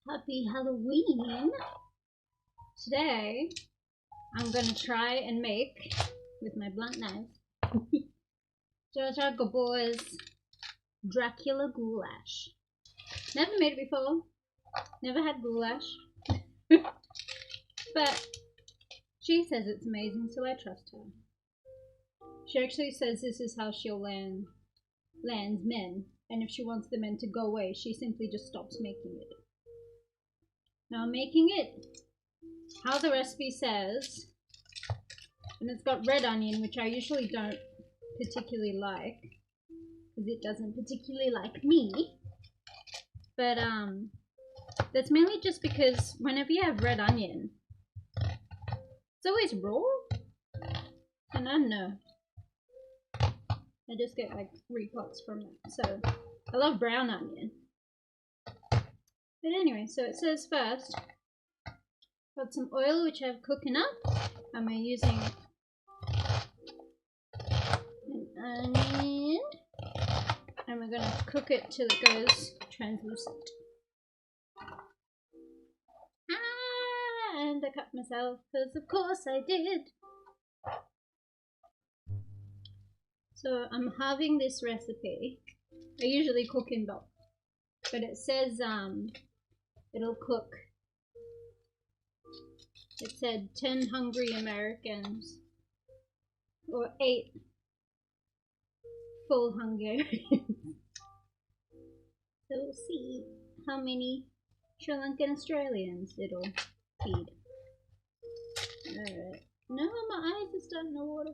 Happy Halloween! Today I'm gonna try and make, with my blunt knife, Zsa Zsa Gabor's Dracula goulash. Never made it before, never had goulash, but she says it's amazing, so I trust her. She actually says this is how she'll land men, and if she wants the men to go away, she simply just stops making it. Now I'm making it how the recipe says, and it's got red onion, which I usually don't particularly like, because it doesn't particularly like me, but that's mainly just because whenever you have red onion, it's always raw, and I don't know, I just get like 3 pots from it, so I love brown onion. But anyway, so it says first, got some oil which I've cooking up, and we're using an onion, and we're going to cook it till it goes translucent. And I cut myself, because of course I did. So I'm having this recipe. I usually cook in bulk, but it says it'll cook. It said 10 hungry Americans, or 8 full Hungarians. So we'll see how many Sri Lankan Australians it'll feed. Alright. No, my eyes are starting to water.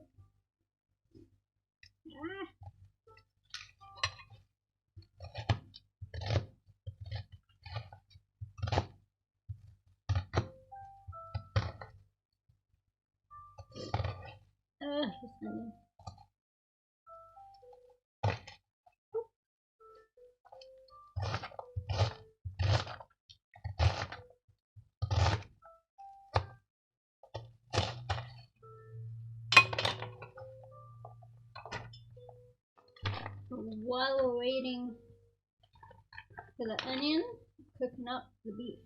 Ah. This onion. While we're waiting for the onion, cooking up the beef.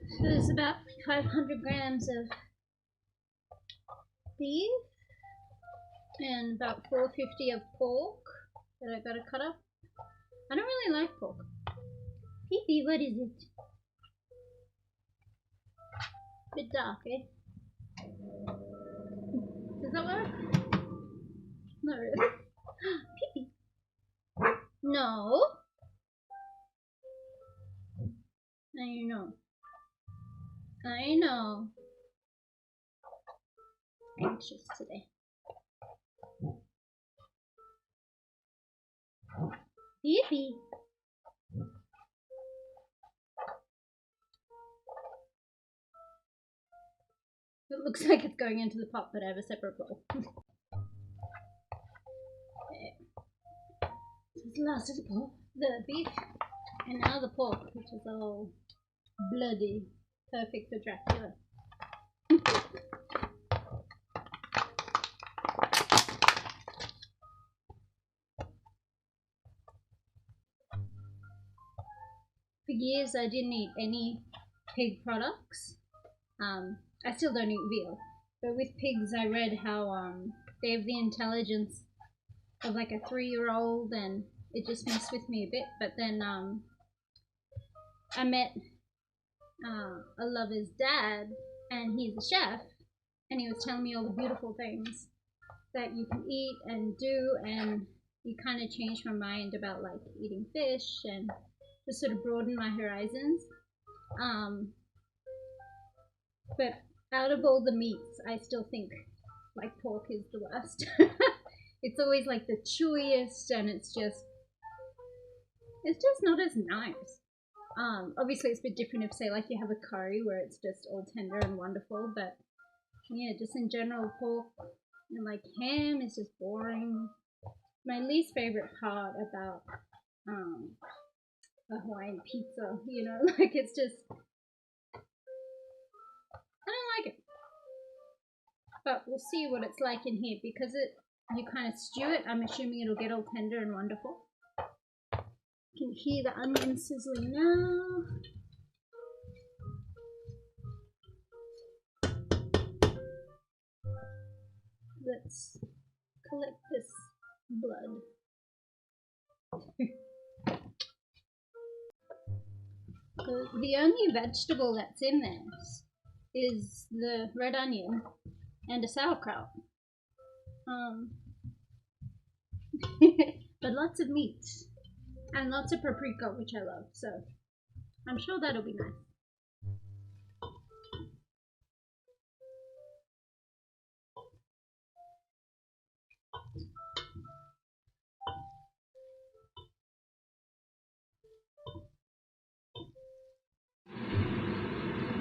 So there's about 500 grams of beef and about 450 of pork that I gotta cut up. I don't really like pork. Pee-pee, what is it? Bit dark, eh? Does that work? Not really. Pee-pee. No. I know. I know. Anxious today. Pee-pee. It looks like it's going into the pot, but I have a separate bowl. Okay. So it's the last of the beef, and now the pork, which is all bloody, perfect for Dracula. For years I didn't eat any pig products. I still don't eat veal, but with pigs I read how they have the intelligence of like a 3-year-old, and it just messed with me a bit. But then I met a lover's dad, and he's a chef, and he was telling me all the beautiful things that you can eat and do, and he kind of changed my mind about like eating fish and just sort of broadened my horizons. But out of all the meats, I still think like pork is the worst. It's always like the chewiest, and it's just not as nice. Obviously it's a bit different if, say, like you have a curry where it's just all tender and wonderful, but yeah, just in general, pork and like ham is just boring. My least favorite part about a Hawaiian pizza, you know, like it's just but we'll see what it's like in here because you kind of stew it. I'm assuming it'll get all tender and wonderful. You can hear the onion sizzling now. Let's collect this blood. So the only vegetable that's in this is the red onion and a sauerkraut. But lots of meat and lots of paprika, which I love, so I'm sure that'll be nice.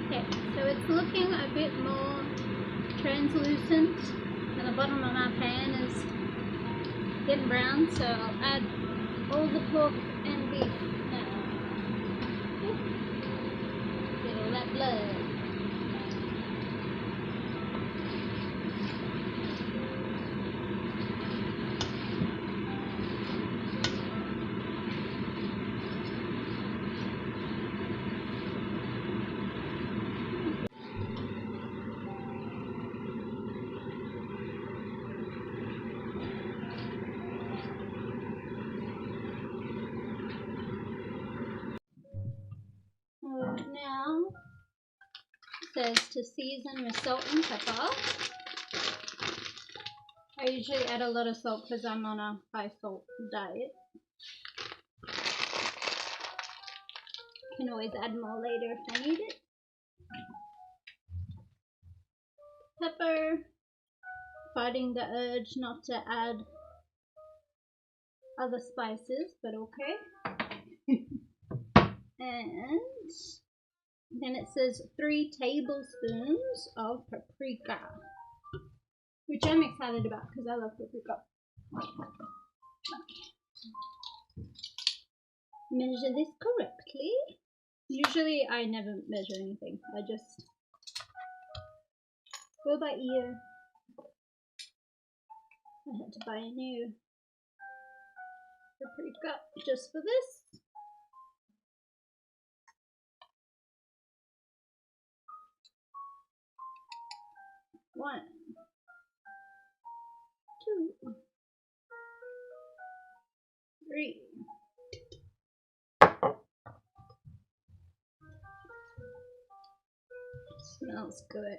Okay, so it's looking a bit more translucent and the bottom of my pan is getting brown, so I'll add all the pork and beef now. Get all that blood. Now it says to season with salt and pepper. I usually add a lot of salt because I'm on a high salt diet. Can always add more later if I need it. Pepper. Fighting the urge not to add other spices, but okay. And then it says 3 tablespoons of paprika, which I'm excited about because I love paprika. Measure this correctly. Usually I never measure anything. I just go by ear. I had to buy a new paprika just for this. One, 2, 3. Smells good.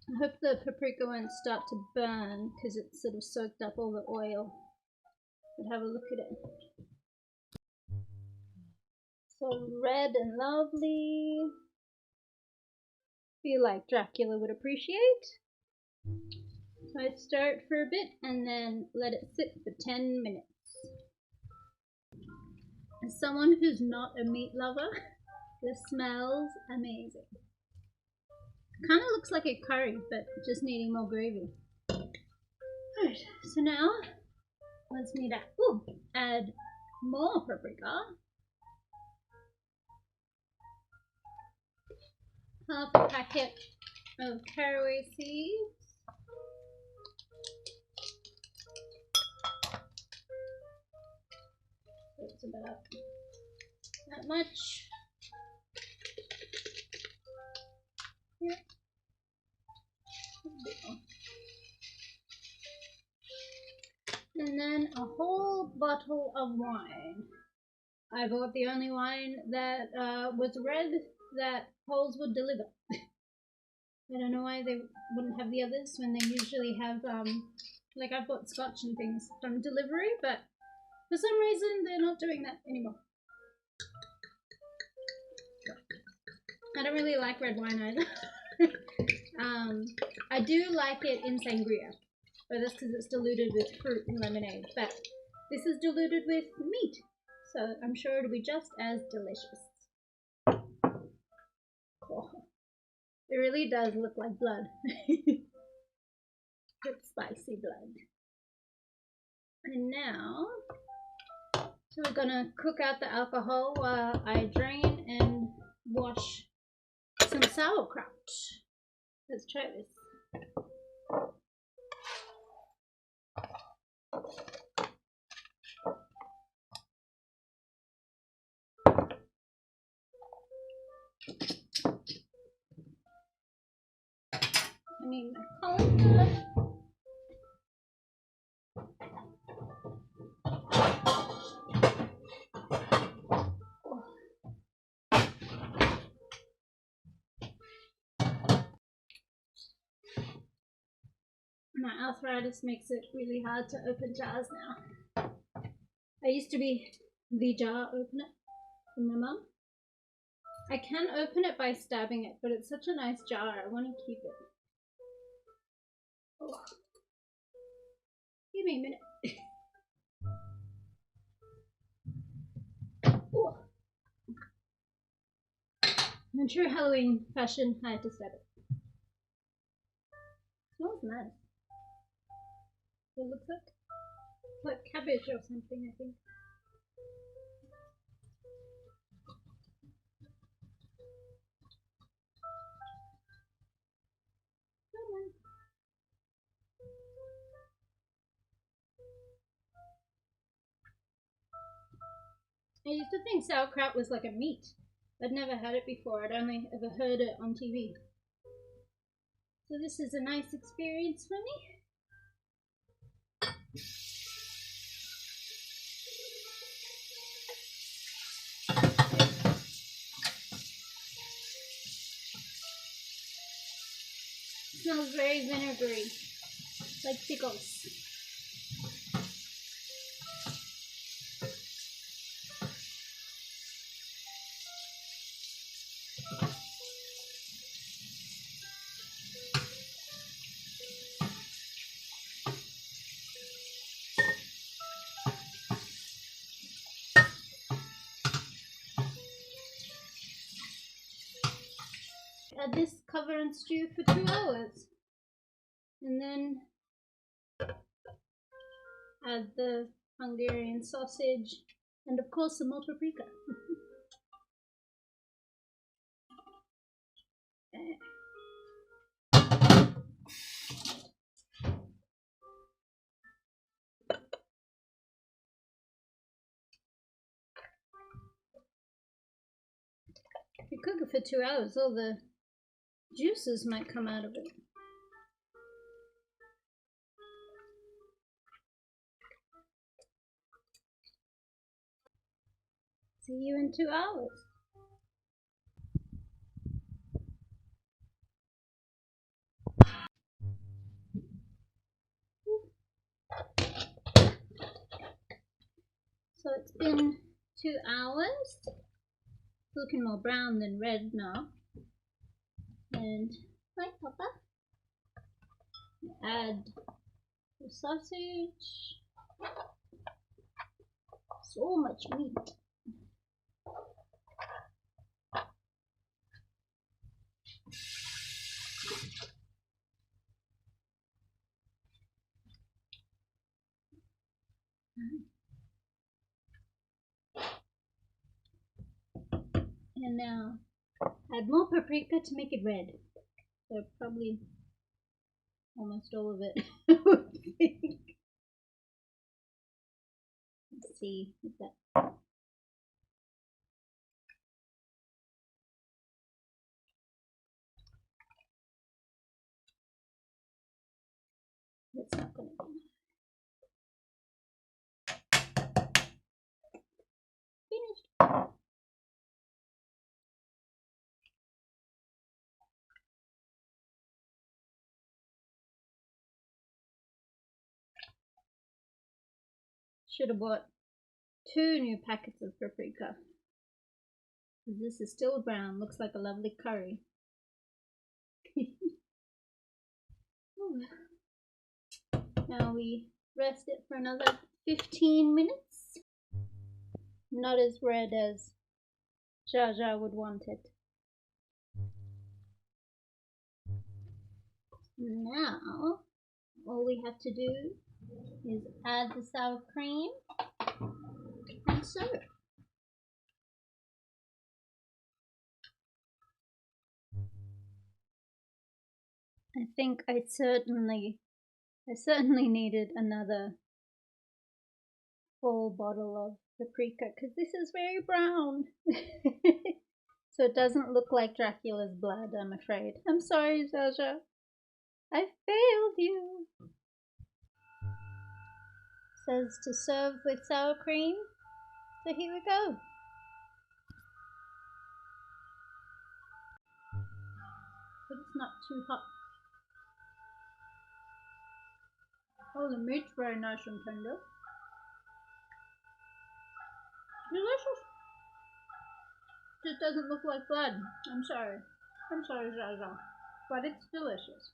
I hope the paprika won't start to burn because it's sort of soaked up all the oil. But have a look at it. So red and lovely. Feel like Dracula would appreciate. So I stir it for a bit and then let it sit for 10 minutes. As someone who's not a meat lover, this smells amazing. Kind of looks like a curry, but just needing more gravy. Alright, so now let's need to add more paprika. Half a packet of caraway seeds. So it's about that much. Here. And then a whole bottle of wine. I bought the only wine that was red that Coles would deliver. I don't know why they wouldn't have the others when they usually have, like I've bought scotch and things from delivery, but for some reason they're not doing that anymore. I don't really like red wine either. I do like it in sangria, but that's because it's diluted with fruit and lemonade, but this is diluted with meat, so I'm sure it'll be just as delicious. Oh, it really does look like blood. It's spicy blood. And now, so we're gonna cook out the alcohol while I drain and wash some sauerkraut. Let's try this. I need my colander. My arthritis makes it really hard to open jars now. I used to be the jar opener from my mum. I can open it by stabbing it, but it's such a nice jar. I want to keep it. Oh. Give me a minute. Oh. In true Halloween fashion, I had to stab it. Smells nice. What it looks like? It's like cabbage or something, I think. I used to think sauerkraut was like a meat. I'd never had it before. I'd only ever heard it on TV. So this is a nice experience for me. It smells very vinegary, like pickles. Add this, cover and stew for 2 hours, and then add the Hungarian sausage and of course some more paprika. If you cook it for 2 hours, all the juices might come out of it. See you in 2 hours. So it's been 2 hours. It's looking more brown than red now. And hi, Papa. Add the sausage. So much meat. And now add more paprika to make it red. So probably almost all of it. Let's see if that. That's not gonna be finished. Should have bought 2 new packets of paprika. This is still brown, looks like a lovely curry. Now we rest it for another 15 minutes. Not as red as Zsa Zsa would want it. Now, all we have to do is add the sour cream and serve. I think I certainly needed another full bottle of paprika because this is very brown. So it doesn't look like Dracula's blood, I'm afraid. I'm sorry, Zsa Zsa. I failed you. Says to serve with sour cream. So here we go. But it's not too hot. Oh, the meat's very nice and tender. Delicious. Just doesn't look like blood. I'm sorry. I'm sorry, Zsa Zsa. But it's delicious.